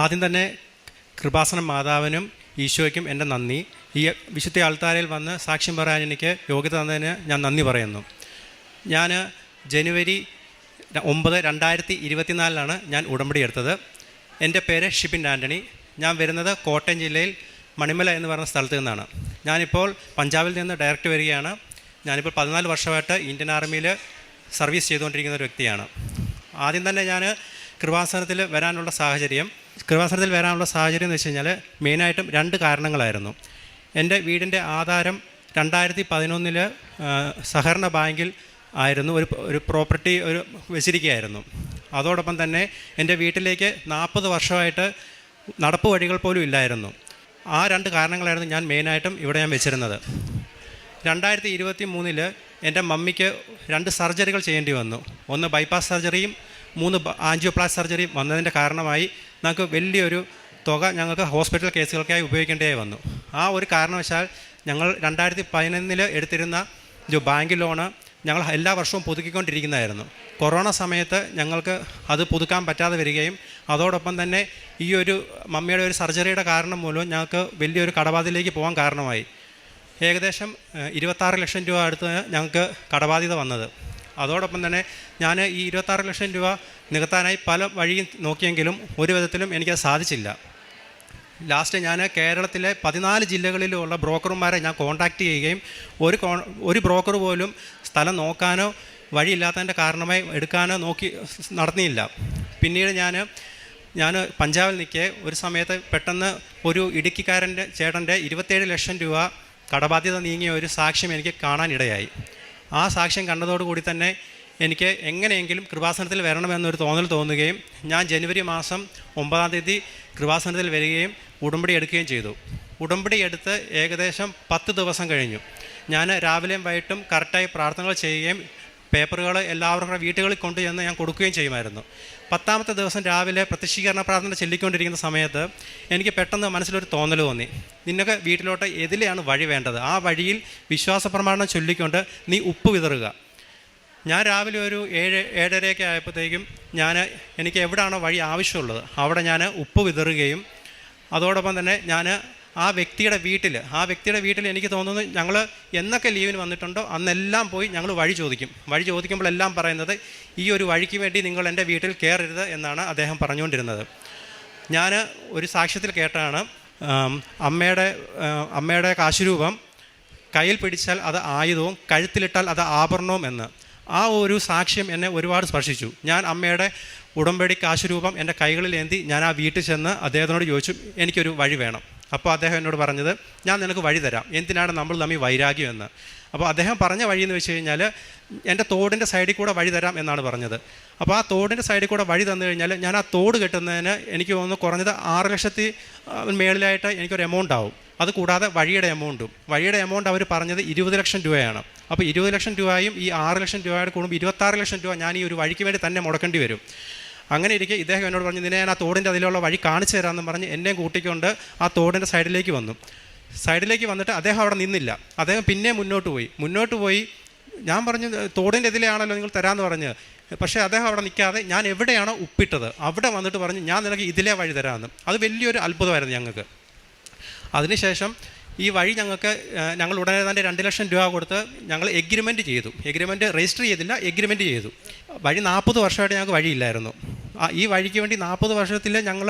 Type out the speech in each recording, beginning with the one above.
ആദ്യം തന്നെ കൃപാസനം മാതാവിനും ഈശോയ്ക്കും എൻ്റെ നന്ദി. ഈ വിശുദ്ധ ആൾത്താരയിൽ വന്ന് സാക്ഷ്യം പറയാൻ എനിക്ക് യോഗ്യത തന്നതിന് ഞാൻ നന്ദി പറയുന്നു. ഞാൻ ജനുവരി 9, 2024 ഞാൻ ഉടമ്പടി എടുത്തത്. എൻ്റെ പേര് ഷിബിൻ ആൻ്റണി. ഞാൻ വരുന്നത് കോട്ടയം ജില്ലയിൽ മണിമല എന്ന് പറയുന്ന സ്ഥലത്ത് നിന്നാണ്. ഞാനിപ്പോൾ പഞ്ചാബിൽ നിന്ന് ഡയറക്റ്റ് വരികയാണ്. ഞാനിപ്പോൾ 14 വർഷമായിട്ട് ഇന്ത്യൻ ആർമിയിൽ സർവീസ് ചെയ്തുകൊണ്ടിരിക്കുന്ന ഒരു വ്യക്തിയാണ്. ആദ്യം തന്നെ ഞാൻ കൃപാസനത്തിൽ വരാനുള്ള സാഹചര്യം എന്ന് വെച്ച് കഴിഞ്ഞാൽ മെയിനായിട്ടും 2 കാരണങ്ങളായിരുന്നു. എൻ്റെ വീടിൻ്റെ ആധാരം 2011 സഹകരണ ബാങ്കിൽ ആയിരുന്നു ഒരു പ്രോപ്പർട്ടി വെച്ചിരിക്കുകയായിരുന്നു. അതോടൊപ്പം തന്നെ എൻ്റെ വീട്ടിലേക്ക് 40 വർഷമായിട്ട് നടപ്പ് വഴികൾ പോലും ഇല്ലായിരുന്നു. ആ 2 കാരണങ്ങളായിരുന്നു ഞാൻ മെയിനായിട്ടും ഇവിടെ ഞാൻ വെച്ചിരുന്നത്. 2023 എൻ്റെ മമ്മിക്ക് 2 സർജറികൾ ചെയ്യേണ്ടി വന്നു. 1 ബൈപ്പാസ് സർജറിയും 3 ആൻജിയോപ്ലാസ്റ്റി സർജറിയും വന്നതിൻ്റെ കാരണമായി ഞങ്ങൾക്ക് വലിയൊരു തുക ഞങ്ങൾക്ക് ഹോസ്പിറ്റൽ കേസുകൾക്കായി ഉപയോഗിക്കേണ്ടതായി വന്നു. ആ ഒരു കാരണവശാൽ ഞങ്ങൾ 2011 എടുത്തിരുന്ന ബാങ്ക് ലോണ് ഞങ്ങൾ എല്ലാ വർഷവും പുതുക്കിക്കൊണ്ടിരിക്കുന്നതായിരുന്നു. കൊറോണ സമയത്ത് ഞങ്ങൾക്ക് അത് പുതുക്കാൻ പറ്റാതെ വരികയും അതോടൊപ്പം തന്നെ ഈ ഒരു മമ്മിയുടെ ഒരു സർജറിയുടെ കാരണം മൂലം ഞങ്ങൾക്ക് വലിയൊരു കടബാധ്യതയിലേക്ക് പോകാൻ കാരണമായി. ഏകദേശം 26 ലക്ഷം രൂപ അടുത്ത് ഞങ്ങൾക്ക് കടബാധ്യത വന്നത്. അതോടൊപ്പം തന്നെ ഞാൻ ഈ 26 ലക്ഷം രൂപ നികത്താനായി പല വഴിയും നോക്കിയെങ്കിലും ഒരു വിധത്തിലും എനിക്കത് സാധിച്ചില്ല. ലാസ്റ്റ് ഞാൻ കേരളത്തിലെ 14 ജില്ലകളിലുള്ള ബ്രോക്കർമാരെ ഞാൻ കോൺടാക്റ്റ് ചെയ്യുകയും ഒരു ബ്രോക്കർ പോലും സ്ഥലം നോക്കാനോ വഴിയില്ലാത്തതിൻ്റെ കാരണമായി എടുക്കാനോ നടന്നില്ല. പിന്നീട് ഞാൻ പഞ്ചാബിൽ നിൽക്കെ ഒരു സമയത്ത് പെട്ടെന്ന് ഒരു ഇടുക്കിക്കാരൻ്റെ ചേട്ടൻ്റെ 27 ലക്ഷം രൂപ കടബാധ്യത നീങ്ങിയ ഒരു സാക്ഷ്യം എനിക്ക് കാണാനിടയായി. ആ സാക്ഷ്യം കണ്ടതോടുകൂടി തന്നെ എനിക്ക് എങ്ങനെയെങ്കിലും കൃപാസനത്തിൽ വരണമെന്നൊരു തോന്നുകയും ഞാൻ ജനുവരി മാസം 9 കൃപാസനത്തിൽ വരികയും ഉടമ്പടി എടുക്കുകയും ചെയ്തു. ഉടമ്പടി എടുത്ത് ഏകദേശം 10 ദിവസം കഴിഞ്ഞു. ഞാൻ രാവിലെയും വൈകിട്ടും കറക്റ്റായി പ്രാർത്ഥനകൾ ചെയ്യുകയും പേപ്പറുകൾ എല്ലാവരുടെ വീട്ടുകളിൽ കൊണ്ടുചെന്ന് ഞാൻ കൊടുക്കുകയും ചെയ്യുമായിരുന്നു. 10ാമത്തെ ദിവസം രാവിലെ പ്രത്യക്ഷീകരണ പ്രാർത്ഥന ചൊല്ലിക്കൊണ്ടിരിക്കുന്ന സമയത്ത് എനിക്ക് പെട്ടെന്ന് മനസ്സിലൊരു തോന്നൽ തോന്നി. നിന്നൊക്കെ വീട്ടിലോട്ട് എതിലെയാണ് വഴി വേണ്ടത്, ആ വഴിയിൽ വിശ്വാസ പ്രമാണം ചൊല്ലിക്കൊണ്ട് നീ ഉപ്പ് വിതറുക. ഞാൻ രാവിലെ ഒരു 7-7:30 ആയപ്പോഴത്തേക്കും എനിക്ക് എവിടെയാണോ വഴി ആവശ്യമുള്ളത് അവിടെ ഞാൻ ഉപ്പ് വിതറുകയും അതോടൊപ്പം തന്നെ ഞാൻ ആ വ്യക്തിയുടെ വീട്ടിൽ എനിക്ക് തോന്നുന്നു ഞങ്ങൾ എന്നൊക്കെ ലീവിന് വന്നിട്ടുണ്ടോ അന്നെല്ലാം പോയി ഞങ്ങൾ വഴി ചോദിക്കുമ്പോഴെല്ലാം പറയുന്നത് ഈ ഒരു വഴിക്ക് വേണ്ടി നിങ്ങൾ എൻ്റെ വീട്ടിൽ കയറരുത് എന്നാണ് അദ്ദേഹം പറഞ്ഞുകൊണ്ടിരുന്നത്. ഞാൻ ഒരു സാക്ഷ്യത്തിൽ കേട്ടാണ് അമ്മയുടെ കാശുരൂപം കയ്യിൽ പിടിച്ചാൽ അത് ആയുധവും കഴുത്തിലിട്ടാൽ അത് ആഭരണവും എന്ന്. ആ ഒരു സാക്ഷ്യം എന്നെ ഒരുപാട് സ്പർശിച്ചു. ഞാൻ അമ്മയുടെ ഉടമ്പടി കാശുരൂപം എൻ്റെ കൈകളിൽ ഏന്തി ഞാൻ ആ വീട്ടിൽ ചെന്ന് അദ്ദേഹത്തിനോട് ചോദിച്ചു, എനിക്കൊരു വഴി വേണം. അപ്പോൾ അദ്ദേഹം എന്നോട് പറഞ്ഞത്, ഞാൻ നിനക്ക് വഴി തരാം, എന്തിനാണ് നമ്മൾ തമ്മിൽ വൈരാഗ്യം എന്ന്. അപ്പോൾ അദ്ദേഹം പറഞ്ഞ വഴി എന്ന് വെച്ച് കഴിഞ്ഞാൽ എൻ്റെ തോടിൻ്റെ സൈഡിൽ കൂടെ വഴി തരാം എന്നാണ് പറഞ്ഞത്. അപ്പോൾ ആ തോടിൻ്റെ സൈഡിൽ കൂടെ വഴി തന്നു കഴിഞ്ഞാൽ ഞാൻ ആ തോട് കെട്ടുന്നതിന് എനിക്ക് തോന്നുന്നു കുറഞ്ഞത് 6 ലക്ഷത്തിൽ മേളിലായിട്ട് എനിക്കൊരു എമൗണ്ട് ആവും. അതുകൂടാതെ വഴിയുടെ എമൗണ്ട് അവർ പറഞ്ഞത് 20 ലക്ഷം രൂപയാണ്. അപ്പോൾ 20 ലക്ഷം രൂപയും ഈ 6 ലക്ഷം രൂപയുടെ കൂടുമ്പോൾ 26 ലക്ഷം രൂപ ഞാൻ ഈ ഒരു വഴിക്ക് വേണ്ടി തന്നെ മുടക്കേണ്ടി വരും. അങ്ങനെ ഇരിക്കെ ഇദ്ദേഹം എന്നോട് പറഞ്ഞു, നിന്നെ ഞാൻ ആ തോടിൻ്റെ അതിലുള്ള വഴി കാണിച്ചു തരാമെന്ന് പറഞ്ഞ് എന്നെയും കൂട്ടിക്കൊണ്ട് ആ തോടിൻ്റെ സൈഡിലേക്ക് വന്നിട്ട് അദ്ദേഹം അവിടെ നിന്നില്ല. അദ്ദേഹം പിന്നെ മുന്നോട്ട് പോയി. ഞാൻ പറഞ്ഞു, തോടിൻ്റെ ഇതിലെയാണല്ലോ നിങ്ങൾ തരാമെന്ന് പറഞ്ഞ്. പക്ഷേ അദ്ദേഹം അവിടെ നിൽക്കാതെ ഞാൻ എവിടെയാണോ ഉപ്പിട്ടത് അവിടെ വന്നിട്ട് പറഞ്ഞു, ഞാൻ നിനക്ക് ഇതിലേ വഴി തരാമെന്ന്. അത് വലിയൊരു അത്ഭുതമായിരുന്നു ഞങ്ങൾക്ക്. അതിനുശേഷം ഈ വഴി ഞങ്ങൾ ഉടനെ തന്നെ 2 ലക്ഷം രൂപ കൊടുത്ത് ഞങ്ങൾ എഗ്രിമെൻറ്റ് രജിസ്റ്റർ ചെയ്തില്ല, എഗ്രിമെൻറ്റ് ചെയ്തു. വഴി 40 വർഷമായിട്ട് ഞങ്ങൾക്ക് വഴിയില്ലായിരുന്നു. ഈ വഴിക്ക് വേണ്ടി 40 വർഷത്തിൽ ഞങ്ങൾ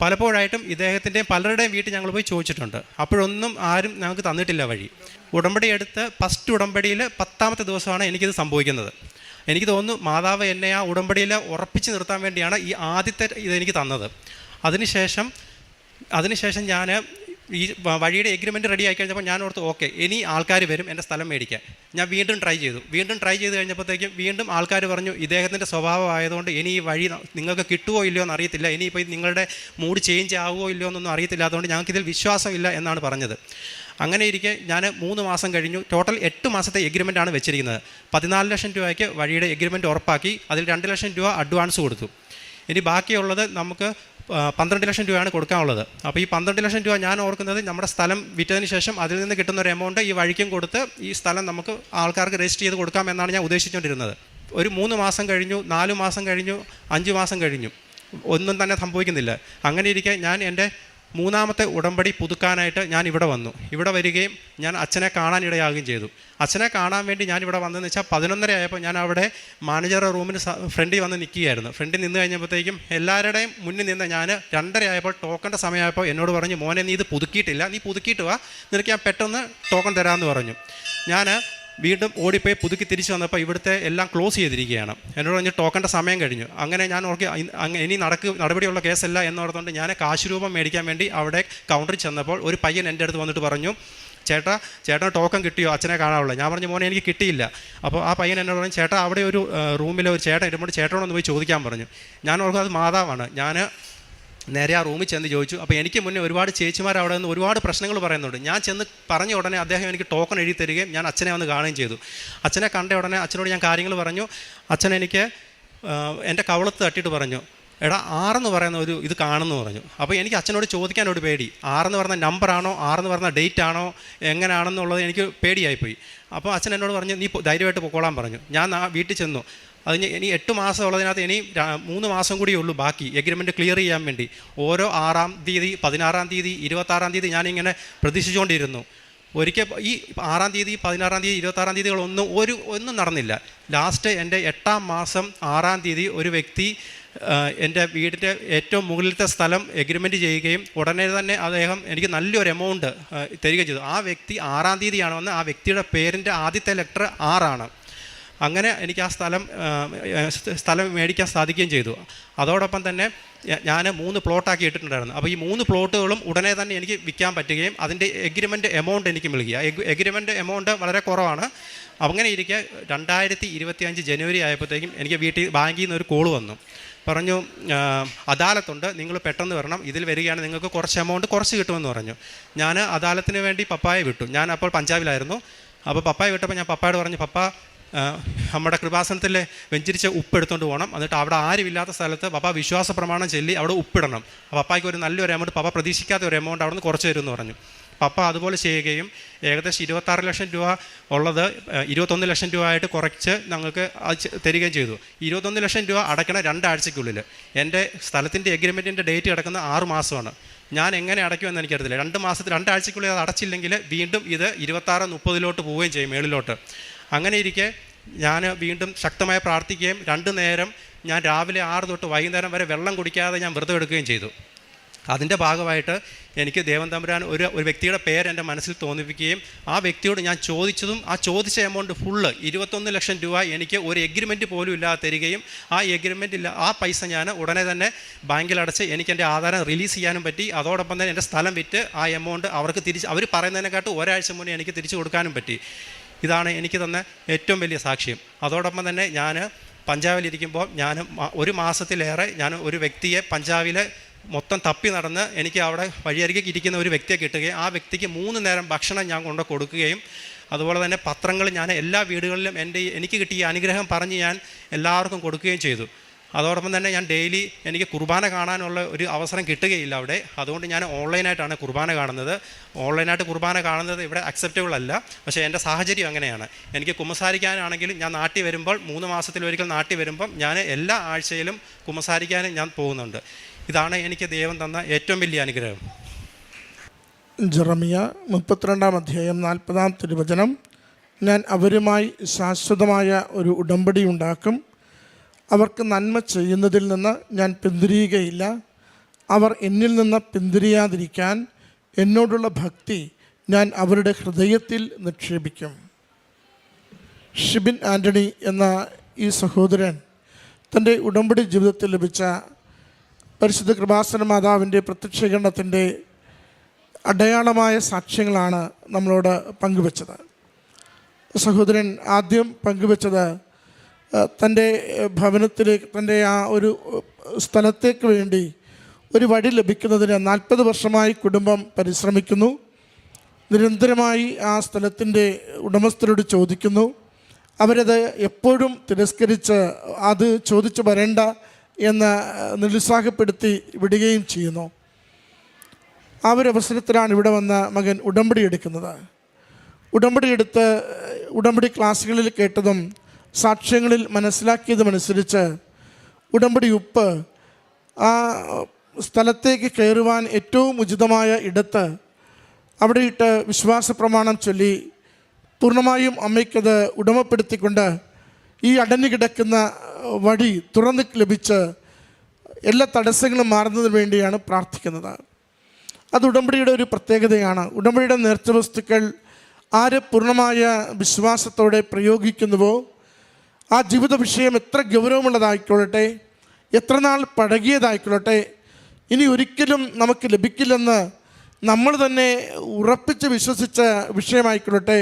പലപ്പോഴായിട്ടും ഇദ്ദേഹത്തിൻ്റെയും പലരുടെയും വീട്ടിൽ ഞങ്ങൾ പോയി ചോദിച്ചിട്ടുണ്ട്. അപ്പോഴൊന്നും ആരും ഞങ്ങൾക്ക് തന്നിട്ടില്ല വഴി. ഉടമ്പടി എടുത്ത് ഫസ്റ്റ് ഉടമ്പടിയിൽ 10ാമത്തെ ദിവസമാണ് എനിക്കിത് സംഭവിക്കുന്നത്. എനിക്ക് തോന്നുന്നു മാതാവ് എന്നെ ആ ഉടമ്പടിയിൽ ഉറപ്പിച്ച് നിർത്താൻ വേണ്ടിയാണ് ഈ ആദ്യത്തെ ഇതെനിക്ക് തന്നത്. അതിനുശേഷം ഞാൻ ഈ വഴിയുടെ എഗ്രിമെൻറ്റ് റെഡി ആയി കഴിഞ്ഞപ്പോൾ ഞാൻ ഓർത്തു, ഓക്കെ, ഇനി ആൾക്കാർ വരും എൻ്റെ സ്ഥലം മേടിക്കാൻ. ഞാൻ വീണ്ടും ട്രൈ ചെയ്ത് കഴിഞ്ഞപ്പോഴത്തേക്കും വീണ്ടും ആൾക്കാർ പറഞ്ഞു, ഇദ്ദേഹത്തിൻ്റെ സ്വഭാവമായതുകൊണ്ട് ഇനി ഈ വഴി നിങ്ങൾക്ക് കിട്ടുമോ ഇല്ലയോ എന്ന് അറിയത്തില്ല, ഇനിയിപ്പോൾ നിങ്ങളുടെ മൂഡ് ചേഞ്ച് ആവുമോ ഇല്ലയോ എന്നൊന്നും അറിയത്തില്ല, അതുകൊണ്ട് ഞങ്ങൾക്കിതിൽ വിശ്വാസമില്ല എന്നാണ് പറഞ്ഞത്. അങ്ങനെ ഇരിക്കെ ഞാൻ 3 മാസം കഴിഞ്ഞു. ടോട്ടൽ 8 മാസത്തെ എഗ്രിമെൻറ്റാണ് വെച്ചിരിക്കുന്നത്. 14 ലക്ഷം രൂപയ്ക്ക് വഴിയുടെ എഗ്രിമെൻറ്റ് ഉറപ്പാക്കി. അതിൽ 2 ലക്ഷം രൂപ അഡ്വാൻസ് കൊടുത്തു. ഇനി ബാക്കിയുള്ളത് നമുക്ക് 12 ലക്ഷം രൂപയാണ് കൊടുക്കാനുള്ളത്. അപ്പോൾ ഈ 12 ലക്ഷം രൂപ ഞാൻ ഓർക്കുന്നത് നമ്മുടെ സ്ഥലം വിറ്റതിന് ശേഷം അതിൽ നിന്ന് കിട്ടുന്ന ഒരു എമൗണ്ട് ഈ വഴിക്കും കൊടുത്ത് ഈ സ്ഥലം നമുക്ക് ആൾക്കാർക്ക് രജിസ്റ്റർ ചെയ്ത് കൊടുക്കാമെന്നാണ് ഞാൻ ഉദ്ദേശിച്ചുകൊണ്ടിരുന്നത്. ഒരു 3 മാസം കഴിഞ്ഞു, 4 മാസം കഴിഞ്ഞു, 5 മാസം കഴിഞ്ഞു. ഒന്നും തന്നെ സംഭവിക്കുന്നില്ല. അങ്ങനെ ഇരിക്കെ ഞാൻ എൻ്റെ മൂന്നാമത്തെ ഉടമ്പടി പുതുക്കാനായിട്ട് ഞാൻ ഇവിടെ വന്നു. ഇവിടെ വരികയും ഞാൻ അച്ഛനെ കാണാനിടയാകുകയും ചെയ്തു. അച്ഛനെ കാണാൻ വേണ്ടി ഞാൻ ഇവിടെ വന്നതെന്ന് വെച്ചാൽ 11:30 ആയപ്പോൾ ഞാൻ അവിടെ മാനേജറുടെ റൂമിന് ഫ്രണ്ടിൽ വന്ന് നിൽക്കുകയായിരുന്നു. ഫ്രണ്ടിൽ നിന്ന് കഴിഞ്ഞപ്പോഴത്തേക്കും എല്ലാവരുടെയും മുന്നിൽ നിന്ന് ഞാൻ 2:30 ആയപ്പോൾ ടോക്കൻ്റെ സമയമായപ്പോൾ എന്നോട് പറഞ്ഞു, മോനെ നീ ഇത് പുതുക്കിയിട്ടില്ല, നീ പുതുക്കിയിട്ട് വാ, നിനക്ക് ഞാൻ പെട്ടെന്ന് ടോക്കൺ തരാമെന്ന് പറഞ്ഞു. ഞാൻ വീണ്ടും ഓടിപ്പോയി പുതുക്കി തിരിച്ച് വന്നപ്പോൾ ഇവിടുത്തെ എല്ലാം ക്ലോസ് ചെയ്തിരിക്കുകയാണ്. എന്നോട് പറഞ്ഞ് ടോക്കൻ്റെ സമയം കഴിഞ്ഞു. അങ്ങനെ ഞാൻ ഓർക്കി ഇനി നടപടിയുള്ള കേസല്ല എന്നോർത്തുകൊണ്ട് ഞാൻ കാശ് രൂപം മേടിക്കാൻ വേണ്ടി അവിടെ കൗണ്ടറിൽ ചെന്നപ്പോൾ ഒരു പയ്യൻ എൻ്റെ അടുത്ത് വന്നിട്ട് പറഞ്ഞു, ചേട്ടൻ ടോക്കൺ കിട്ടിയോ, അച്ഛനെ കാണാനുള്ളത്. ഞാൻ പറഞ്ഞു, മോനെ എനിക്ക് കിട്ടിയില്ല. അപ്പോൾ ആ പയ്യൻ എന്നോട് പറഞ്ഞു, ചേട്ടാ അവിടെ ഒരു റൂമിലെ ഒരു ചേട്ടൻ ഇരുമ്പോൾ ചേട്ടനോടൊന്ന് പോയി ചോദിക്കാൻ പറഞ്ഞു. ഞാൻ ഓർക്കും അത് മാതാവാണ്. ഞാൻ നേരെ ആ റൂമിൽ ചെന്ന് ചോദിച്ചു. അപ്പോൾ എനിക്ക് മുന്നേ ഒരുപാട് ചേച്ചിമാർ അവിടെ നിന്ന് ഒരുപാട് പ്രശ്നങ്ങൾ പറയുന്നുണ്ട്. ഞാൻ ചെന്ന് പറഞ്ഞ ഉടനെ അദ്ദേഹം എനിക്ക് ടോക്കൺ എഴുതി തരികയും ഞാൻ അച്ഛനെ വന്ന് കാണുകയും ചെയ്തു. അച്ഛനെ കണ്ട ഉടനെ അച്ഛനോട് ഞാൻ കാര്യങ്ങൾ പറഞ്ഞു. അച്ഛൻ എനിക്ക് എൻ്റെ കവളത്ത് തട്ടിയിട്ട് പറഞ്ഞു, എടാ 6 എന്ന് പറയുന്ന ഒരു ഇത് കാണുമെന്ന് പറഞ്ഞു. അപ്പോൾ എനിക്ക് അച്ഛനോട് ചോദിക്കാനൊരു പേടി, 6 എന്ന് പറഞ്ഞ നമ്പറാണോ 6 എന്ന് പറഞ്ഞ ഡേറ്റ് ആണോ എങ്ങനെയാണെന്നുള്ളത് എനിക്ക് പേടിയായിപ്പോയി. അപ്പോൾ അച്ഛൻ എന്നോട് പറഞ്ഞു, നീ ധൈര്യമായിട്ട് പൊക്കോളാൻ പറഞ്ഞു. ഞാൻ വീട്ടിൽ ചെന്നു. അതിന് ഇനി 8 മാസം ഉള്ളതിനകത്ത് ഇനി 3 മാസം കൂടിയേ ഉള്ളൂ ബാക്കി എഗ്രിമെൻറ്റ് ക്ലിയർ ചെയ്യാൻ വേണ്ടി. ഓരോ 6-ാം തീയതി, 16-ാം തീയതി, 26-ാം തീയതി ഞാനിങ്ങനെ പ്രതീക്ഷിച്ചുകൊണ്ടിരുന്നു. ഒരിക്കൽ ഈ 6-ാം തീയതി, 16-ാം തീയതി, 26-ാം തീയതികളൊന്നും നടന്നില്ല. ലാസ്റ്റ് എൻ്റെ 8-ാം മാസം 6-ാം തീയതി ഒരു വ്യക്തി എൻ്റെ വീടിൻ്റെ ഏറ്റവും മുകളിലത്തെ സ്ഥലം എഗ്രിമെൻറ്റ് ചെയ്യുകയും ഉടനെ തന്നെ അദ്ദേഹം എനിക്ക് നല്ലൊരു എമൗണ്ട് തരികയും ചെയ്തു. ആ വ്യക്തി 6-ാം തീയതിയാണ് വന്ന്. ആ വ്യക്തിയുടെ പേരിൻ്റെ ആദ്യത്തെ ലെറ്റർ 6 ആണ്. അങ്ങനെ എനിക്ക് ആ സ്ഥലം മേടിക്കാൻ സാധിക്കുകയും ചെയ്തു. അതോടൊപ്പം തന്നെ ഞാൻ 3 പ്ലോട്ടാക്കി ഇട്ടിട്ടുണ്ടായിരുന്നു. അപ്പോൾ ഈ 3 പ്ലോട്ടുകളും ഉടനെ തന്നെ എനിക്ക് വിൽക്കാൻ പറ്റുകയും അതിൻ്റെ എഗ്രിമെൻറ്റ് എമൗണ്ട് എനിക്ക് നൽകി. എഗ്രിമെൻറ്റ് എമൗണ്ട് വളരെ കുറവാണ്. അങ്ങനെ ഇരിക്കെ 2025 ജനുവരി ആയപ്പോഴത്തേക്കും എനിക്ക് ബാങ്കിൽ നിന്ന് ഒരു കോൾ വന്നു. പറഞ്ഞു, അദാലത്തുണ്ട്, നിങ്ങൾ പെട്ടെന്ന് വരണം, ഇതിൽ വരികയാണെങ്കിൽ നിങ്ങൾക്ക് കുറച്ച് എമൗണ്ട് കുറച്ച് കിട്ടുമെന്ന് പറഞ്ഞു. ഞാൻ അദാലത്തിന് വേണ്ടി പപ്പായെ വിട്ടു. ഞാൻ അപ്പോൾ പഞ്ചാബിലായിരുന്നു. അപ്പോൾ പപ്പായെ വിട്ടപ്പോൾ ഞാൻ പപ്പായോട് പറഞ്ഞു, പപ്പ നമ്മുടെ കൃപാസനത്തിലെ വെഞ്ചരിച്ച ഉപ്പ് എടുത്തുകൊണ്ട് പോകണം, എന്നിട്ട് അവിടെ ആരുമില്ലാത്ത സ്ഥലത്ത് പപ്പ വിശ്വാസ പ്രമാണം ചൊല്ലി അവിടെ ഉപ്പിടണം. പപ്പായ്ക്ക് ഒരു നല്ലൊരു എമൗണ്ട്, പപ്പ പ്രതീക്ഷിക്കാത്ത ഒരു എമൗണ്ട് അവിടെ നിന്ന് കുറച്ച് തരുമെന്ന് പറഞ്ഞു. പപ്പ അതുപോലെ ചെയ്യുകയും ഏകദേശം 26 ലക്ഷം രൂപ ഉള്ളത് 21 ലക്ഷം രൂപ ആയിട്ട് കുറച്ച് ഞങ്ങൾക്ക് തരികയും ചെയ്തു. 21 ലക്ഷം രൂപ അടയ്ക്കണം 2 ആഴ്ചയ്ക്കുള്ളിൽ. എൻ്റെ സ്ഥലത്തിൻ്റെ എഗ്രിമെൻറ്റിൻ്റെ ഡേറ്റ് കിടക്കുന്ന 6 മാസമാണ്. ഞാൻ എങ്ങനെ അടയ്ക്കുമെന്ന് എനിക്കറിയില്ല. 2 ആഴ്ചയ്ക്കുള്ളിൽ അത് അടച്ചില്ലെങ്കിൽ വീണ്ടും ഇത് 26-30 പോവുകയും ചെയ്യും മേളിലോട്ട്. അങ്ങനെ ഇരിക്കെ ഞാൻ വീണ്ടും ശക്തമായി പ്രാർത്ഥിക്കുകയും 2 നേരം ഞാൻ രാവിലെ 6 തൊട്ട് വൈകുന്നേരം വരെ വെള്ളം കുടിക്കാതെ ഞാൻ വ്രതം എടുക്കുകയും ചെയ്തു. അതിൻ്റെ ഭാഗമായിട്ട് എനിക്ക് ദേവൻ തമ്പുരാൻ ഒരു വ്യക്തിയുടെ പേര് എൻ്റെ മനസ്സിൽ തോന്നിപ്പിക്കുകയും ആ വ്യക്തിയോട് ഞാൻ ചോദിച്ചതും ആ ചോദിച്ച എമൗണ്ട് ഫുള്ള് 21 ലക്ഷം രൂപ എനിക്ക് ഒരു എഗ്രിമെൻറ്റ് പോലും ഇല്ലാതെ തരികയും ആ പൈസ ഞാൻ ഉടനെ തന്നെ ബാങ്കിൽ അടച്ച് എനിക്ക് എൻ്റെ ആധാരം റിലീസ് ചെയ്യാനും പറ്റി. അതോടൊപ്പം തന്നെ എൻ്റെ സ്ഥലം വിറ്റ് ആ എമൗണ്ട് അവർ പറയുന്നതിനെക്കാട്ടും ഒരാഴ്ച മുന്നേ എനിക്ക് തിരിച്ചു കൊടുക്കാനും പറ്റി. ഇതാണ് എനിക്ക് തന്ന ഏറ്റവും വലിയ സാക്ഷ്യം. അതോടൊപ്പം തന്നെ ഞാൻ പഞ്ചാബിലിരിക്കുമ്പോൾ ഞാൻ 1 മാസത്തിലേറെ ഞാൻ ഒരു വ്യക്തിയെ പഞ്ചാബിലെ മൊത്തം തപ്പി നടന്ന് എനിക്ക് അവിടെ വഴിയരികെ ഇരിക്കുന്ന ഒരു വ്യക്തിയെ കിട്ടുകയും ആ വ്യക്തിക്ക് 3 നേരം ഭക്ഷണം ഞാൻ കൊണ്ട് കൊടുക്കുകയും അതുപോലെ തന്നെ പത്രങ്ങൾ ഞാൻ എല്ലാ വീടുകളിലും എനിക്ക് കിട്ടിയ അനുഗ്രഹം പറഞ്ഞ് ഞാൻ എല്ലാവർക്കും കൊടുക്കുകയും ചെയ്തു. അതോടൊപ്പം തന്നെ ഞാൻ ഡെയിലി എനിക്ക് കുർബാന കാണാനുള്ള ഒരു അവസരം കിട്ടുകയില്ല അവിടെ. അതുകൊണ്ട് ഞാൻ ഓൺലൈനായിട്ടാണ് കുർബാന കാണുന്നത്. ഓൺലൈനായിട്ട് കുർബാന കാണുന്നത് ഇവിടെ അക്സെപ്റ്റബിൾ അല്ല. പക്ഷേ എൻ്റെ സാഹചര്യം അങ്ങനെയാണ്. എനിക്ക് കുമ്പസാരിക്കാനാണെങ്കിലും ഞാൻ നാട്ടിൽ വരുമ്പോൾ 3 മാസത്തിലൊരിക്കൽ നാട്ടിൽ വരുമ്പം ഞാൻ എല്ലാ ആഴ്ചയിലും കുമ്പസാരിക്കാനും ഞാൻ പോകുന്നുണ്ട്. ഇതാണ് എനിക്ക് ദൈവം തന്ന ഏറ്റവും വലിയ അനുഗ്രഹം. ജെറമിയ 32-ാം അധ്യായം 40-ാം തിരുവചനം, ഞാൻ അവരുമായി ശാശ്വതമായ ഒരു ഉടമ്പടി ഉണ്ടാക്കും, അവർക്ക് നന്മ ചെയ്യുന്നതിൽ നിന്ന് ഞാൻ പിന്തിരിയുകയില്ല, അവർ എന്നിൽ നിന്ന് പിന്തിരിയാതിരിക്കാൻ എന്നോടുള്ള ഭക്തി ഞാൻ അവരുടെ ഹൃദയത്തിൽ നിക്ഷേപിക്കും. ഷിബിൻ ആൻ്റണി എന്ന ഈ സഹോദരൻ തൻ്റെ ഉടമ്പടി ജീവിതത്തിൽ ലഭിച്ച പരിശുദ്ധ കൃപാസന മാതാവിൻ്റെ പ്രത്യക്ഷീകരണത്തിൻ്റെ അടയാളമായ സാക്ഷ്യങ്ങളാണ് നമ്മളോട് പങ്കുവച്ചത്. സഹോദരൻ ആദ്യം പങ്കുവച്ചത് തൻ്റെ ഭവനത്തിലേക്ക്, തൻ്റെ ആ ഒരു സ്ഥലത്തേക്ക് വേണ്ടി ഒരു വഴി ലഭിക്കുന്നതിന് 40 വർഷമായി കുടുംബം പരിശ്രമിക്കുന്നു. നിരന്തരമായി ആ സ്ഥലത്തിൻ്റെ ഉടമസ്ഥരോട് ചോദിക്കുന്നു. അവരത് എപ്പോഴും തിരസ്കരിച്ച് അത് ചോദിച്ചു വരേണ്ട എന്ന് നിരുത്സാഹപ്പെടുത്തി വിടുകയും ചെയ്യുന്നു. ആ ഒരു അവസരത്തിലാണ് ഇവിടെ വന്ന മകൻ ഉടമ്പടി എടുക്കുന്നത്. ഉടമ്പടി ക്ലാസ്സുകളിൽ കേട്ടതും സാക്ഷ്യങ്ങളിൽ മനസ്സിലാക്കിയതുമനുസരിച്ച് ഉടമ്പടി ഉപ്പ് ആ സ്ഥലത്തേക്ക് കയറുവാൻ ഏറ്റവും ഉചിതമായ ഇടത്ത് അവിടെ ഇട്ട് വിശ്വാസ പ്രമാണം ചൊല്ലി പൂർണ്ണമായും അമ്മയ്ക്കത് ഉടമപ്പെടുത്തിക്കൊണ്ട് ഈ അടഞ്ഞു കിടക്കുന്ന വഴി തുറന്ന് ലഭിച്ച് എല്ലാ തടസ്സങ്ങളും മാറുന്നതിന് വേണ്ടിയാണ് പ്രാർത്ഥിക്കുന്നത്. അത് ഉടമ്പടിയുടെ ഒരു പ്രത്യേകതയാണ്. ഉടമ്പടിയുടെ നേർച്ച വസ്തുക്കൾ ആര് പൂർണ്ണമായ വിശ്വാസത്തോടെ പ്രയോഗിക്കുന്നുവോ ആ ജീവിത വിഷയം എത്ര ഗൗരവമുള്ളതായിക്കൊള്ളട്ടെ, എത്ര നാൾ പഴകിയതായിക്കൊള്ളട്ടെ, ഇനി ഒരിക്കലും നമുക്ക് ലഭിക്കില്ലെന്ന് നമ്മൾ തന്നെ ഉറപ്പിച്ച് വിശ്വസിച്ച വിഷയമായിക്കൊള്ളട്ടെ,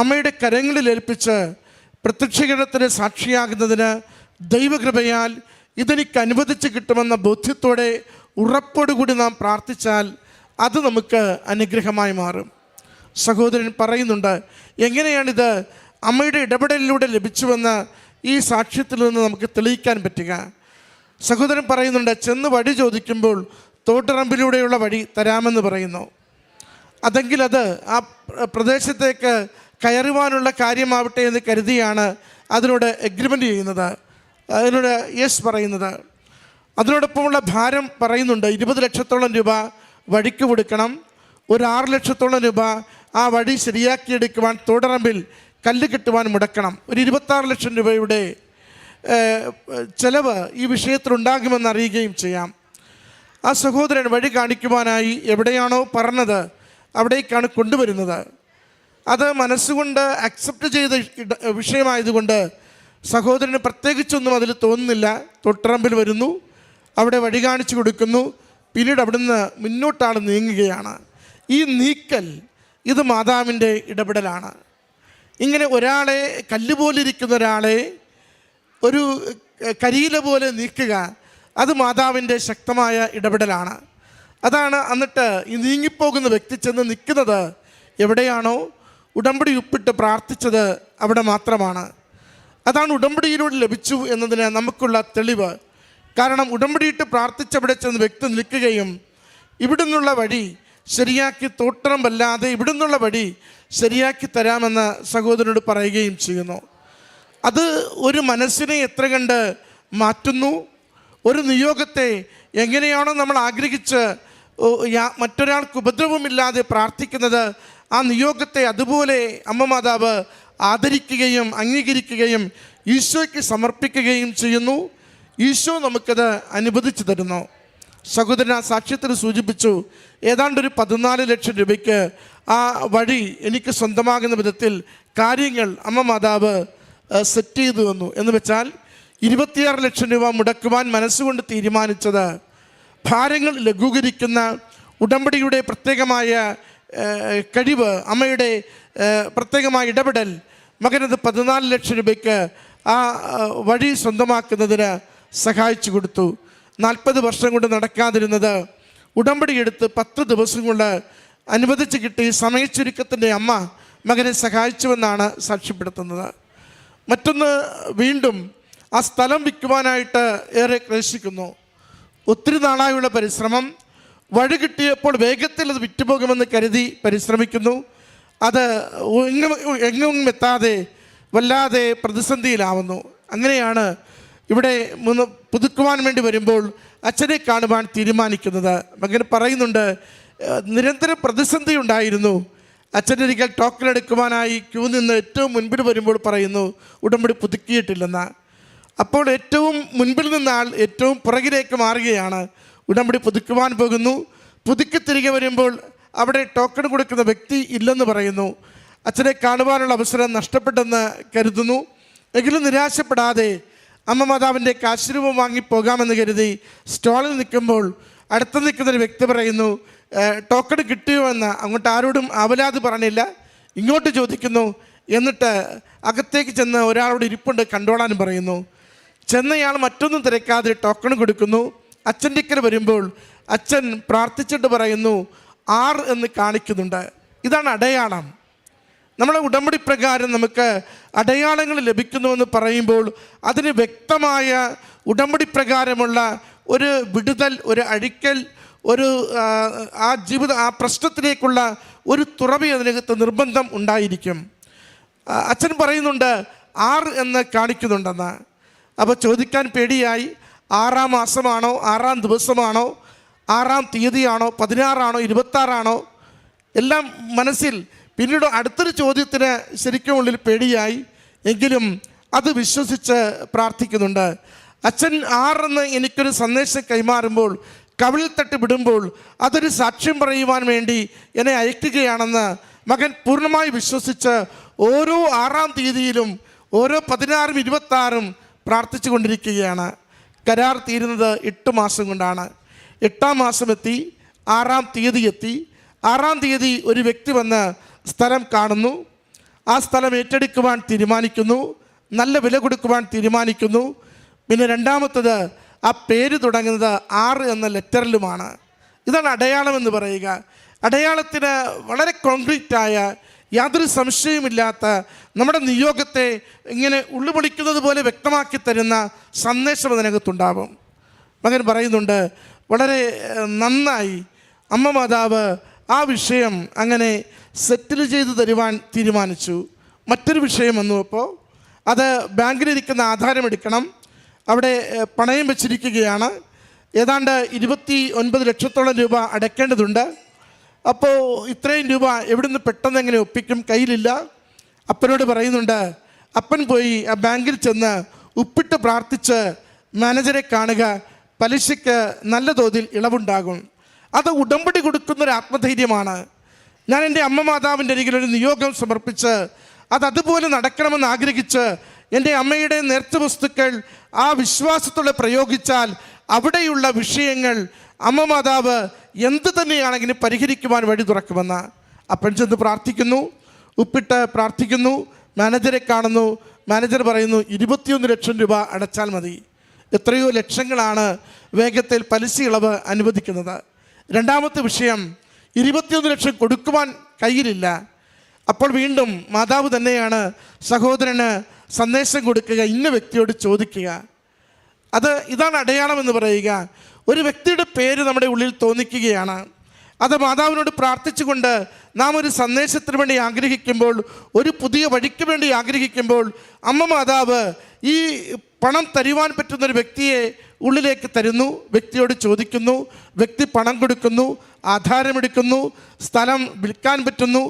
അമ്മയുടെ കരങ്ങളിൽ ഏൽപ്പിച്ച് പ്രത്യക്ഷീകരണത്തിന് സാക്ഷിയാകുന്നതിന് ദൈവകൃപയാൽ ഇതെനിക്ക് അനുവദിച്ച് കിട്ടുമെന്ന ബോധ്യത്തോടെ ഉറപ്പോടുകൂടി നാം പ്രാർത്ഥിച്ചാൽ അത് നമുക്ക് അനുഗ്രഹമായി മാറും. സഹോദരൻ പറയുന്നുണ്ട്, എങ്ങനെയാണിത് അമ്മയുടെ ഇടപെടലിലൂടെ ലഭിച്ചുവെന്ന് ഈ സാക്ഷ്യത്തിൽ നിന്ന് നമുക്ക് തെളിയിക്കാൻ പറ്റുക. സഹോദരൻ പറയുന്നുണ്ട്, ചെന്ന് വഴി ചോദിക്കുമ്പോൾ തോട്ടിറമ്പിലൂടെയുള്ള വഴി തരാമെന്ന് പറയുന്നു. അതെങ്കിൽ അത് ആ പ്രദേശത്തേക്ക് കയറുവാനുള്ള കാര്യമാവട്ടെ എന്ന് കരുതിയാണ് അതിനോട് എഗ്രിമെൻ്റ് ചെയ്യുന്നത്, അതിനോട് യെസ് പറയുന്നത്. അതിനോടൊപ്പമുള്ള ഭാരം പറയുന്നുണ്ട്, 20 ലക്ഷത്തോളം രൂപ വഴിക്ക് കൊടുക്കണം, ഒരു 6 ലക്ഷത്തോളം രൂപ ആ വഴി ശരിയാക്കിയെടുക്കുവാൻ തോടിറമ്പിൽ കല്ല് കെട്ടുവാൻ മുടക്കണം. ഒരു 26 ലക്ഷം രൂപയുടെ ചെലവ് ഈ വിഷയത്തിലുണ്ടാകുമെന്ന് അറിയുകയും ചെയ്യാം. ആ സഹോദരൻ വഴി കാണിക്കുവാനായി എവിടെയാണോ പറഞ്ഞത് അവിടേക്കാണ് കൊണ്ടുവരുന്നത്. അത് മനസ്സുകൊണ്ട് അക്സെപ്റ്റ് ചെയ്ത വിഷയമായതുകൊണ്ട് സഹോദരന് പ്രത്യേകിച്ചൊന്നും അതിൽ തോന്നുന്നില്ല. തൊട്ടറമ്പിൽ വരുന്നു, അവിടെ വഴി കാണിച്ചു കൊടുക്കുന്നു, പിന്നീട് അവിടുന്ന് മുന്നോട്ടാണ് നീങ്ങുകയാണ്. ഈ നീക്കൽ ഇത് മാതാവിൻ്റെ ഇടപെടലാണ്. ഇങ്ങനെ ഒരാളെ കല്ലുപോലിരിക്കുന്ന ഒരാളെ ഒരു കരിയില പോലെ നീക്കുക, അത് മാതാവിൻ്റെ ശക്തമായ ഇടപെടലാണ്. അതാണ് എന്നിട്ട് ഈ നീങ്ങിപ്പോകുന്ന വ്യക്തി ചെന്ന് നിൽക്കുന്നത് എവിടെയാണോ ഉടമ്പടി ഉപ്പിട്ട് പ്രാർത്ഥിച്ചത് അവിടെ മാത്രമാണ്. അതാണ് ഉടമ്പടിയിലൂടെ ലഭിച്ചു എന്നതിന് നമുക്കുള്ള തെളിവ്. കാരണം ഉടമ്പടിയിട്ട് പ്രാർത്ഥിച്ചവിടെ ചെന്ന് വ്യക്തി നിൽക്കുകയും ഇവിടുന്നുള്ള വഴി ശരിയാക്കി തോട്ടറമ്പല്ലാതെ ഇവിടുന്നുള്ള വഴി ശരിയാക്കി തരാമെന്ന് സഹോദരനോട് പറയുകയും ചെയ്യുന്നു. അത് ഒരു മനസ്സിനെ എത്ര കണ്ട് മാറ്റുന്നു. ഒരു നിയോഗത്തെ എങ്ങനെയാണോ നമ്മൾ ആഗ്രഹിച്ച് മറ്റൊരാൾക്ക് ഉപദ്രവമില്ലാതെ പ്രാർത്ഥിക്കുന്നത്, ആ നിയോഗത്തെ അതുപോലെ അമ്മ മാതാവ് ആദരിക്കുകയും അംഗീകരിക്കുകയും ഈശോയ്ക്ക് സമർപ്പിക്കുകയും ചെയ്യുന്നു. ഈശോ നമുക്കത് അനുവദിച്ചു തരുന്നു. സഹോദരൻ ആ സാക്ഷ്യത്തിൽ സൂചിപ്പിച്ചു, ഏതാണ്ടൊരു 14 ലക്ഷം രൂപയ്ക്ക് ആ വഴി എനിക്ക് സ്വന്തമാകുന്ന വിധത്തിൽ കാര്യങ്ങൾ അമ്മ മാതാവ് സെറ്റ് ചെയ്തു വന്നു. എന്ന് വെച്ചാൽ 26 ലക്ഷം രൂപ മുടക്കുവാൻ മനസ്സുകൊണ്ട് തീരുമാനിച്ചത് ഭാരങ്ങൾ ലഘൂകരിക്കുന്ന ഉടമ്പടിയുടെ പ്രത്യേകമായ കഴിവ്, അമ്മയുടെ പ്രത്യേകമായ ഇടപെടൽ മകനത് 14 ലക്ഷം രൂപയ്ക്ക് ആ വഴി സ്വന്തമാക്കുന്നതിന് സഹായിച്ചു കൊടുത്തു. 40 വർഷം കൊണ്ട് നടക്കാതിരുന്നത് ഉടമ്പടി എടുത്ത് 10 ദിവസം കൊണ്ട് അനുവദിച്ച് കിട്ടി. സമയച്ചുരുക്കത്തിൻ്റെ അമ്മ മകനെ സഹായിച്ചുവെന്നാണ് സാക്ഷ്യപ്പെടുത്തുന്നത്. മറ്റൊന്ന്, വീണ്ടും ആ സ്ഥലം വിൽക്കുവാനായിട്ട് ഏറെ ക്ലേശിക്കുന്നു. ഒത്തിരി നാളായുള്ള പരിശ്രമം, വഴി കിട്ടിയപ്പോൾ വേഗത്തിൽ അത് വിറ്റുപോകുമെന്ന് കരുതി പരിശ്രമിക്കുന്നു. അത് എങ്ങും എത്താതെ വല്ലാതെ പ്രതിസന്ധിയിലാവുന്നു. അങ്ങനെയാണ് ഇവിടെ പുതുക്കുവാൻ വേണ്ടി വരുമ്പോൾ അച്ഛനെ കാണുവാൻ തീരുമാനിക്കുന്നത്. മകൻ പറയുന്നുണ്ട്, നിരന്തരം പ്രതിസന്ധി ഉണ്ടായിരുന്നു. അച്ഛനൊരിക്കൽ ടോക്കൺ എടുക്കുവാനായി ക്യൂ നിന്ന് ഏറ്റവും മുൻപിൽ വരുമ്പോൾ പറയുന്നു ഉടമ്പടി പുതുക്കിയിട്ടില്ലെന്ന്. അപ്പോൾ ഏറ്റവും മുൻപിൽ നിന്ന ആൾ ഏറ്റവും പുറകിലേക്ക് മാറുകയാണ്. ഉടമ്പടി പുതുക്കുവാൻ പോകുന്നു. പുതുക്കി തിരികെ വരുമ്പോൾ അവിടെ ടോക്കൺ കൊടുക്കുന്ന വ്യക്തി ഇല്ലെന്ന് പറയുന്നു. അച്ഛനെ കാണുവാനുള്ള അവസരം നഷ്ടപ്പെട്ടെന്ന് കരുതുന്നു. എങ്കിലും നിരാശപ്പെടാതെ അമ്മ മാതാവിൻ്റെ കാശുരൂപം വാങ്ങി പോകാമെന്ന് കരുതി സ്റ്റോളിൽ നിൽക്കുമ്പോൾ അടുത്ത് നിൽക്കുന്നൊരു വ്യക്തി പറയുന്നു, ടോക്കൺ കിട്ടിയോ എന്ന്. അങ്ങോട്ട് ആരോടും അവലാതി പറഞ്ഞില്ല, ഇങ്ങോട്ട് ചോദിക്കുന്നു. എന്നിട്ട് അകത്തേക്ക് ചെന്ന് ഒരാളോട് ഇരിപ്പുണ്ട് കണ്ടോളാനും പറയുന്നു. ചെന്നയാൾ മറ്റൊന്നും തിരക്കാതെ ടോക്കൺ കൊടുക്കുന്നു. അച്ഛൻ്റെ ഇക്കൽ വരുമ്പോൾ അച്ഛൻ പ്രാർത്ഥിച്ചിട്ട് പറയുന്നു 6 എന്ന് കാണിക്കുന്നുണ്ട്. ഇതാണ് അടയാളം. നമ്മളെ ഉടമ്പടി പ്രകാരം നമുക്ക് അടയാളങ്ങൾ ലഭിക്കുന്നുവെന്ന് പറയുമ്പോൾ അതിന് വ്യക്തമായ ഉടമ്പടി പ്രകാരമുള്ള ഒരു വിടുതൽ, ഒരു അഴിക്കൽ, ഒരു ആ പ്രശ്നത്തിലേക്കുള്ള ഒരു തുറവി അതിനകത്ത് നിർബന്ധം ഉണ്ടായിരിക്കും. അച്ഛൻ പറയുന്നുണ്ട് 6 എന്ന് കാണിക്കുന്നുണ്ടെന്ന്. അപ്പോൾ ചോദിക്കാൻ പേടിയായി 6-ാം മാസമാണോ, 6-ാം ദിവസമാണോ, 6-ാം തീയതിയാണോ, 16-ആണോ, 26-ആണോ, എല്ലാം മനസ്സിൽ. പിന്നീട് അടുത്തൊരു ചോദ്യത്തിന് ശരിക്കും ഉള്ളിൽ പേടിയായി, എങ്കിലും അത് വിശ്വസിച്ച് പ്രാർത്ഥിക്കുന്നുണ്ട്. അച്ഛൻ 6 എന്ന് എനിക്കൊരു സന്ദേശം കൈമാറുമ്പോൾ, കവിളിൽ തട്ടി വിടുമ്പോൾ അതൊരു സാക്ഷ്യം പറയുവാൻ വേണ്ടി എന്നെ അയക്കുകയാണെന്ന് മകൻ പൂർണ്ണമായി വിശ്വസിച്ച് ഓരോ 6-ാം തീയതിയിലും ഓരോ 16-ഉം 26-ഉം പ്രാർത്ഥിച്ചു കൊണ്ടിരിക്കുകയാണ്. കരാർ തീരുന്നത് 8 മാസം കൊണ്ടാണ്. 8-ാം മാസം എത്തി, 6-ാം തീയതി എത്തി. 6-ാം തീയതി ഒരു വ്യക്തി വന്ന് സ്ഥലം കാണുന്നു. ആ സ്ഥലം ഏറ്റെടുക്കുവാൻ തീരുമാനിക്കുന്നു, നല്ല വില കൊടുക്കുവാൻ തീരുമാനിക്കുന്നു. പിന്നെ രണ്ടാമത്തത്, ആ പേര് തുടങ്ങുന്നത് 6 എന്ന ലെറ്ററിലുമാണ്. ഇതാണ് അടയാളം എന്ന് പറയുക. അടയാളത്തിന് വളരെ കോൺക്രീറ്റായ, യാതൊരു സംശയവുമില്ലാത്ത, നമ്മുടെ നിയോഗത്തെ ഇങ്ങനെ ഉള്ളുപൊളിക്കുന്നത് പോലെ വ്യക്തമാക്കി തരുന്ന സന്ദേശം അതിനകത്തുണ്ടാവും. മകൻ പറയുന്നുണ്ട്, വളരെ നന്നായി അമ്മ മാതാവ് ആ വിഷയം അങ്ങനെ സെറ്റിൽ ചെയ്ത് തരുവാൻ തീരുമാനിച്ചു. മറ്റൊരു വിഷയം വന്നു. അപ്പോൾ അത് ബാങ്കിലിരിക്കുന്ന ആധാരം എടുക്കണം, അവിടെ പണയം വെച്ചിരിക്കുകയാണ്. ഏതാണ്ട് 29 ലക്ഷത്തോളം രൂപ അടയ്ക്കേണ്ടതുണ്ട്. അപ്പോൾ ഇത്രയും രൂപ എവിടുന്ന് പെട്ടെന്ന് എങ്ങനെ ഒപ്പിക്കും, കയ്യിലില്ല. അപ്പനോട് പറയുന്നുണ്ട്. അപ്പൻ പോയി ആ ബാങ്കിൽ ചെന്ന് ഉപ്പിട്ട് പ്രാർത്ഥിച്ച് മാനേജറെ കാണുക, പലിശയ്ക്ക് നല്ല തോതിൽ ഇളവുണ്ടാകും. അത് ഉടമ്പടി കൊടുക്കുന്നൊരു ആത്മധൈര്യമാണ്. ഞാൻ എൻ്റെ അമ്മ മാതാവിൻ്റെ അരികിൽ ഒരു നിയോഗം സമർപ്പിച്ച് അതുപോലെ നടക്കണമെന്ന് ആഗ്രഹിച്ച് എൻ്റെ അമ്മയുടെ നേർച്ച വസ്തുക്കൾ ആ വിശ്വാസത്തോടെ പ്രയോഗിച്ചാൽ അവിടെയുള്ള വിഷയങ്ങൾ അമ്മ മാതാവ് എന്ത് തന്നെയാണെങ്കിലും പരിഹരിക്കുവാൻ വഴി തുറക്കുമെന്ന്. അപ്പൻ ചെന്ന് പ്രാർത്ഥിക്കുന്നു, ഉപ്പിട്ട് പ്രാർത്ഥിക്കുന്നു, മാനേജറെ കാണുന്നു. മാനേജർ പറയുന്നു 21 ലക്ഷം രൂപ അടച്ചാൽ മതി. എത്രയോ ലക്ഷങ്ങളാണ് വേഗത്തിൽ പലിശ ഇളവ് അനുവദിക്കുന്നത്. രണ്ടാമത്തെ വിഷയം, 21 ലക്ഷം കൊടുക്കുവാൻ കയ്യിലില്ല. അപ്പോൾ വീണ്ടും മാതാവ് തന്നെയാണ് സഹോദരന് സന്ദേശം കൊടുക്കുക, ഇന്ന വ്യക്തിയോട് ചോദിക്കുക. ഇതാണ് അടയാളം എന്ന് പറയുക. ഒരു വ്യക്തിയുടെ പേര് നമ്മുടെ ഉള്ളിൽ തോന്നിക്കുകയാണ്. അത് മാതാവിനോട് പ്രാർത്ഥിച്ചുകൊണ്ട് നാം ഒരു സന്ദേശത്തിന് വേണ്ടി ആഗ്രഹിക്കുമ്പോൾ, ഒരു പുതിയ വഴിക്ക് വേണ്ടി ആഗ്രഹിക്കുമ്പോൾ, അമ്മ മാതാവ് ഈ പണം തരുവാൻ പറ്റുന്നൊരു വ്യക്തിയെ ഉള്ളിലേക്ക് തരുന്നു. വ്യക്തിയോട് ചോദിക്കുന്നു, വ്യക്തി പണം കൊടുക്കുന്നു, ആധാരമെടുക്കുന്നു, സ്ഥലം വിൽക്കാൻ പറ്റുന്നു,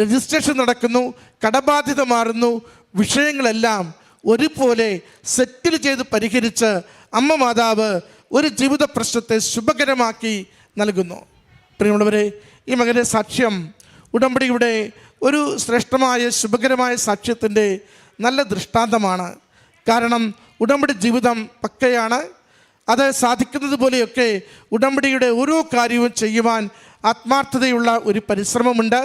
രജിസ്ട്രേഷൻ നടക്കുന്നു, കടബാധ്യത മാറുന്നു. വിഷയങ്ങളെല്ലാം ഒരുപോലെ സെറ്റിൽ ചെയ്ത് പരിഹരിച്ച് അമ്മ മാതാവ് ഒരു ജീവിത പ്രശ്നത്തെ ശുഭകരമാക്കി നൽകുന്നു. പ്രിയമുള്ളവരെ, ഈ മകൻ്റെ സാക്ഷ്യം ഉടമ്പടിയുടെ ഒരു ശ്രേഷ്ഠമായ ശുഭകരമായ സാക്ഷ്യത്തിൻ്റെ നല്ല ദൃഷ്ടാന്തമാണ്. കാരണം ഉടമ്പടി ജീവിതം പക്കയാണ്. അത് സാധിക്കുന്നത് പോലെയൊക്കെ ഉടമ്പടിയുടെ ഓരോ കാര്യവും ചെയ്യുവാൻ ആത്മാർത്ഥതയുള്ള ഒരു പരിശ്രമമുണ്ട്.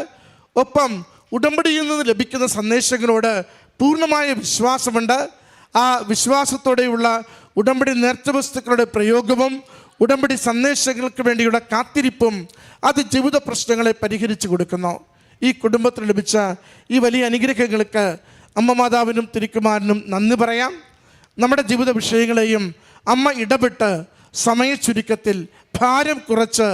ഒപ്പം ഉടമ്പടിയിൽ നിന്ന് ലഭിക്കുന്ന സന്ദേശങ്ങളോട് പൂർണ്ണമായ വിശ്വാസമുണ്ട്. ആ വിശ്വാസത്തോടെയുള്ള ഉടമ്പടി നേർച്ച വസ്തുക്കളുടെ പ്രയോഗവും ഉടമ്പടി സന്ദേശങ്ങൾക്ക് വേണ്ടിയുള്ള കാത്തിരിപ്പും അത് ജീവിത പ്രശ്നങ്ങളെ പരിഹരിച്ചു കൊടുക്കുന്നു. ഈ കുടുംബത്തിന് ലഭിച്ച ഈ വലിയ അനുഗ്രഹങ്ങൾക്ക് അമ്മ മാതാവിനും തിരുക്കുമാരനും നന്ദി പറയാം. നമ്മുടെ ജീവിത വിഷയങ്ങളെയും അമ്മ ഇടപെട്ട് സമയ ചുരുക്കത്തിൽ ഭാരം കുറച്ച്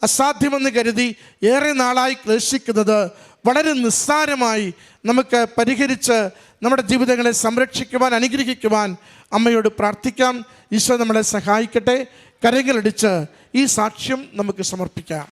അസാധ്യമെന്ന് കരുതി ഏറെ നാളായി ക്ലേശിക്കുന്നത് വളരെ നിസ്സാരമായി നമുക്ക് പരിഹരിച്ച് നമ്മുടെ ജീവിതങ്ങളെ സംരക്ഷിക്കുവാൻ, അനുഗ്രഹിക്കുവാൻ അമ്മയോട് പ്രാർത്ഥിക്കാം. ഈശോ നമ്മളെ സഹായിക്കട്ടെ. കരങ്ങളടിച്ച് ഈ സാക്ഷ്യം നമുക്ക് സമർപ്പിക്കാം.